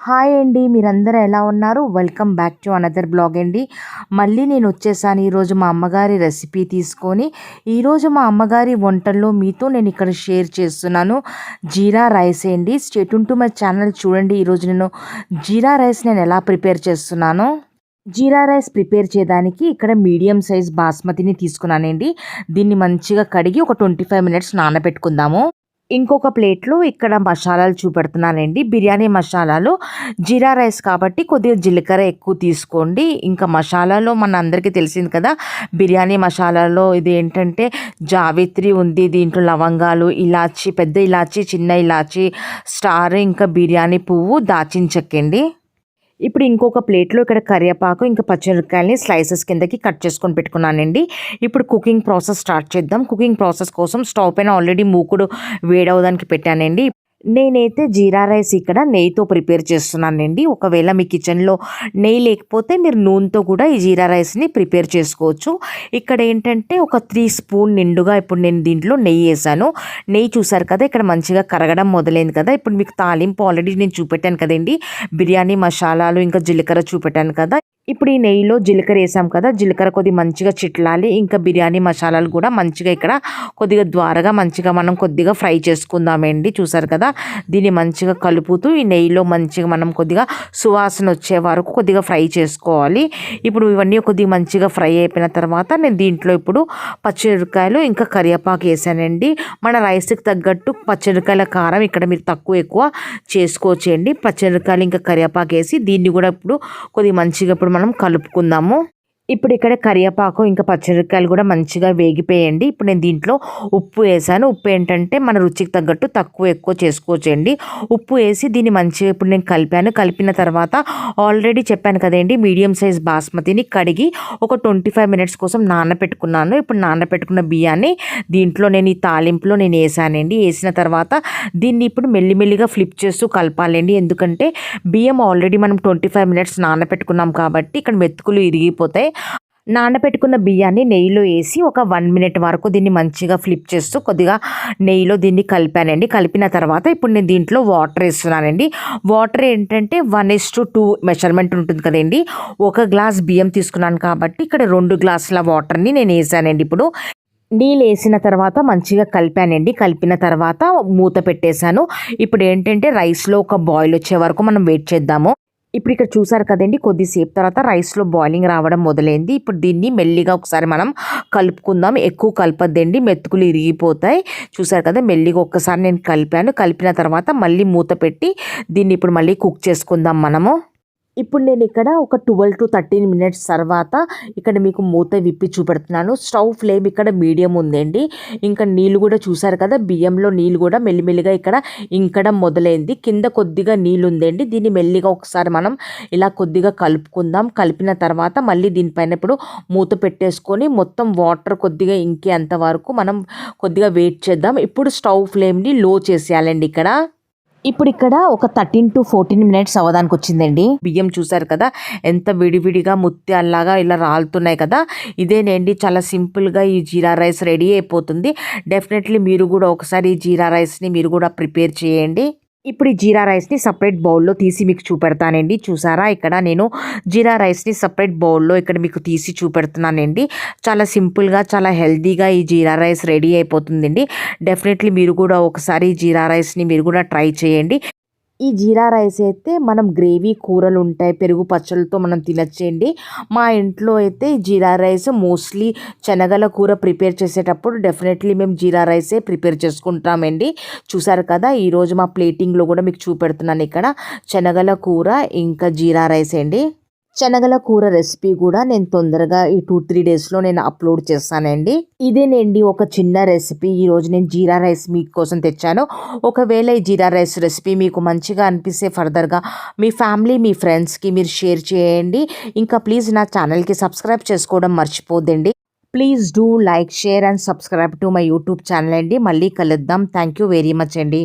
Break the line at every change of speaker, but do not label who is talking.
Hi అండి, మీరందరూ ఎలా ఉన్నారు? Welcome back to another blog అండి. మళ్ళీ నేను వచ్చేసాను ఈరోజు మా అమ్మగారి రెసిపీ తీసుకొని. ఈరోజు మా అమ్మగారి వంటల్లో మీతో నేను ఇక్కడ షేర్ చేస్తున్నాను జీరా రైస్ అండి. Stay tune to my channel. చూడండి ఈరోజు నేను జీరా రైస్ నేను ఎలా ప్రిపేర్ చేస్తున్నానో. జీరా రైస్ ప్రిపేర్ చేయడానికి ఇక్కడ మీడియం సైజ్ బాస్మతిని తీసుకున్నానండి. దీన్ని మంచిగా కడిగి ఒక 25 మినిట్స్ నానబెట్టుకుందాము. ఇంకొక ప్లేట్లో ఇక్కడ మసాలాలు చూపెడుతున్నానండి. బిర్యానీ మసాలాలు, జీరా రైస్ కాబట్టి కొద్దిగా జీలకర్ర ఎక్కువ తీసుకోండి. ఇంకా మసాలాలో మన అందరికీ తెలిసింది కదా, బిర్యానీ మసాలాలో ఇది ఏంటంటే జావిత్రి ఉంది, దీంట్లో లవంగాలు, ఇలాచి, పెద్ద ఇలాచి, చిన్న ఇలాచి, స్టార్, ఇంకా బిర్యానీ పువ్వు, దాచిన చెక్క అండి. ఇప్పుడు ఇంకొక ప్లేట్లో ఇక్కడ కరివేపాకు ఇంకా పచ్చిమిరపకాయలని స్లైసెస్ కిందకి కట్ చేసుకొని పెట్టుకున్నానండి. ఇప్పుడు కుకింగ్ ప్రాసెస్ స్టార్ట్ చేద్దాం. కుకింగ్ ప్రాసెస్ కోసం స్టవ్ పైన ఆల్రెడీ మూకుడు వేడవడానికి పెట్టానండి. నేనైతే జీరా రైస్ ఇక్కడ నెయ్యితో ప్రిపేర్ చేస్తున్నానండి. ఒకవేళ మీ కిచెన్లో నెయ్యి లేకపోతే మీరు నూనెతో కూడా ఈ జీరా రైస్ని ప్రిపేర్ చేసుకోవచ్చు. ఇక్కడ ఏంటంటే ఒక 3 స్పూన్ నిండుగా ఇప్పుడు నేను దీంట్లో నెయ్యి వేసాను. నెయ్యి చూసారు కదా, ఇక్కడ మంచిగా కరగడం మొదలైంది కదా. ఇప్పుడు మీకు తాలింపు ఆల్రెడీ నేను చూపెట్టాను కదండి, బిర్యానీ మసాలాలు ఇంకా జీలకర్ర చూపెట్టాను కదా. ఇప్పుడు ఈ నెయ్యిలో జీలకర్ర వేసాం కదా, జీలకర్ర కొద్దిగా మంచిగా చిట్లాలి. ఇంకా బిర్యానీ మసాలాలు కూడా మంచిగా ఇక్కడ కొద్దిగా ద్వారగా మంచిగా మనం కొద్దిగా ఫ్రై చేసుకుందామండి. చూసారు కదా, దీన్ని మంచిగా కలుపుతూ ఈ నెయ్యిలో మంచిగా మనం కొద్దిగా సువాసన వచ్చే వరకు కొద్దిగా ఫ్రై చేసుకోవాలి. ఇప్పుడు ఇవన్నీ కొద్దిగా మంచిగా ఫ్రై అయిపోయిన తర్వాత నేను దీంట్లో ఇప్పుడు పచ్చిమిరపకాయలు ఇంకా కరివేపాకు వేసానండి. మన రైస్కి తగ్గట్టు పచ్చిమిరపకాయల కారం ఇక్కడ మీరు తక్కువ ఎక్కువ చేసుకోవచ్చండి. పచ్చిమిరపకాయలు ఇంకా కరివేపాకు వేసి దీన్ని కూడా ఇప్పుడు కొద్దిగా మంచిగా ఇప్పుడు మనం కలుపుకుందాము. ఇప్పుడు ఇక్కడ కరివేపాకు ఇంకా పచ్చిమిరపకాయలు కూడా మంచిగా వేగిపోయండి. ఇప్పుడు నేను దీంట్లో ఉప్పు వేసాను. ఉప్పు ఏంటంటే మన రుచికి తగ్గట్టు తక్కువ ఎక్కువ చేసుకోవచ్చండి. ఉప్పు వేసి దీన్ని మంచిగా ఇప్పుడు నేను కలిపిన తర్వాత ఆల్రెడీ చెప్పాను కదండి, మీడియం సైజ్ బాస్మతిని కడిగి ఒక 25 మినిట్స్ కోసం నానబెట్టుకున్నాను. ఇప్పుడు నానబెట్టుకున్న బియ్యాన్ని దీంట్లో నేను ఈ తాలింపులో నేను వేసానండి. వేసిన తర్వాత దీన్ని ఇప్పుడు మెల్లిమెల్లిగా ఫ్లిప్ చేస్తూ కలపాలండి. ఎందుకంటే బియ్యం ఆల్రెడీ మనం 25 మినిట్స్ నానబెట్టుకున్నాం కాబట్టి ఇక్కడ మెతుకులు ఇరిగిపోతాయి. నానబెట్టుకున్న బియ్యాన్ని నెయ్యిలో వేసి ఒక 1 మినిట్ వరకు దీన్ని మంచిగా ఫ్లిప్ చేస్తూ కొద్దిగా నెయ్యిలో దీన్ని కలిపానండి. కలిపిన తర్వాత ఇప్పుడు నేను దీంట్లో వాటర్ వేస్తున్నానండి. వాటర్ ఏంటంటే 1:2 మెజర్మెంట్ ఉంటుంది కదండి. 1 గ్లాస్ బియ్యం తీసుకున్నాను కాబట్టి ఇక్కడ 2 గ్లాసుల వాటర్ని నేను వేసానండి. ఇప్పుడు నీళ్ళు వేసిన తర్వాత మంచిగా కలిపానండి. కలిపిన తర్వాత మూత పెట్టేశాను. ఇప్పుడు ఏంటంటే రైస్లో ఒక బాయిల్ వచ్చే వరకు మనం వెయిట్ చేద్దాము. ఇప్పుడు ఇక్కడ చూసారు కదండి, కొద్దిసేపు తర్వాత రైస్లో బాయిలింగ్ రావడం మొదలైంది. ఇప్పుడు దీన్ని మెల్లిగా ఒకసారి మనం కలుపుకుందాం. ఎక్కువ కలపద్దండి, మెతుకులు ఇరిగిపోతాయి. చూసారు కదా, మెల్లిగా ఒక్కసారి నేను కలిపాను. కలిపిన తర్వాత మళ్ళీ మూత పెట్టి దీన్ని ఇప్పుడు మళ్ళీ కుక్ చేసుకుందాం మనము. ఇప్పుడు నేను ఇక్కడ ఒక 12 to 13 మినిట్స్ తర్వాత ఇక్కడ మీకు మూత విప్పి చూపెడుతున్నాను. స్టవ్ ఫ్లేమ్ ఇక్కడ మీడియం ఉందండి. ఇంకా నీళ్ళు కూడా చూసారు కదా, బియ్యంలో నీళ్ళు కూడా మెల్లిమెల్లిగా ఇక్కడ ఇంకడం మొదలైంది. కింద కొద్దిగా నీళ్ళు ఉందండి. దీన్ని మెల్లిగా ఒకసారి మనం ఇలా కొద్దిగా కలుపుకుందాం. కలిపిన తర్వాత మళ్ళీ దీనిపైన ఇప్పుడు మూత పెట్టేసుకొని మొత్తం వాటర్ కొద్దిగా ఇంకేంత వరకు మనం కొద్దిగా వెయిట్ చేద్దాం. ఇప్పుడు స్టవ్ ఫ్లేమ్ని లో చేసేయాలండి. ఇప్పుడు ఇక్కడ ఒక 13 to 14 మినిట్స్ అవ్వడానికి వచ్చిందండి. బియ్యం చూసారు కదా, ఎంత విడివిడిగా ముత్యాల్లాగా ఇలా రాలుతున్నాయి కదా. ఇదేనండి, చాలా సింపుల్గా ఈ జీరా రైస్ రెడీ అయిపోతుంది. డెఫినెట్లీ మీరు కూడా ఒకసారి ఈ జీరా రైస్ని మీరు కూడా ప్రిపేర్ చేయండి. ఇప్పుడు ఈ జీరా రైస్ని సపరేట్ బౌల్లో తీసి మీకు చూపెడతానండి. చూసారా, ఇక్కడ నేను జీరా రైస్ని సపరేట్ బౌల్లో ఇక్కడ మీకు తీసి చూపెడుతున్నానండి. చాలా సింపుల్గా చాలా హెల్తీగా ఈ జీరా రైస్ రెడీ అయిపోతుందండి. డెఫినెట్లీ మీరు కూడా ఒకసారి ఈ జీరా రైస్ని మీరు కూడా ట్రై చేయండి. ఈ జీరా రైస్ అయితే మనం గ్రేవీ కూరలు ఉంటాయి, పెరుగు పచ్చళ్ళతో మనం తినచ్చండి. మా ఇంట్లో అయితే జీరా రైస్ మోస్ట్లీ శనగల కూర ప్రిపేర్ చేసేటప్పుడు డెఫినెట్లీ మేము జీరా రైసే ప్రిపేర్ చేసుకుంటామండి. చూసారు కదా, ఈరోజు మా ప్లేటింగ్లో కూడా మీకు చూపెడుతున్నాను. ఇక్కడ శనగల కూర ఇంకా జీరా రైస్ అండి. శనగల కూర రెసిపీ కూడా నేను తొందరగా ఈ 2-3 డేస్లో నేను అప్లోడ్ చేస్తానండి. ఇదేనండి ఒక చిన్న రెసిపీ. ఈరోజు నేను జీరా రైస్ మీకోసం తెచ్చాను. ఒకవేళ ఈ జీరా రైస్ రెసిపీ మీకు మంచిగా అనిపిస్తే ఫర్దర్గా మీ ఫ్యామిలీ మీ ఫ్రెండ్స్కి మీరు షేర్ చేయండి. ఇంకా ప్లీజ్ నా ఛానల్కి సబ్స్క్రైబ్ చేసుకోవడం మర్చిపోద్దండి. Please do like, share and subscribe to my YouTube channel అండి. మళ్ళీ కలుద్దాం. థ్యాంక్ యూ వెరీ మచ్ అండి.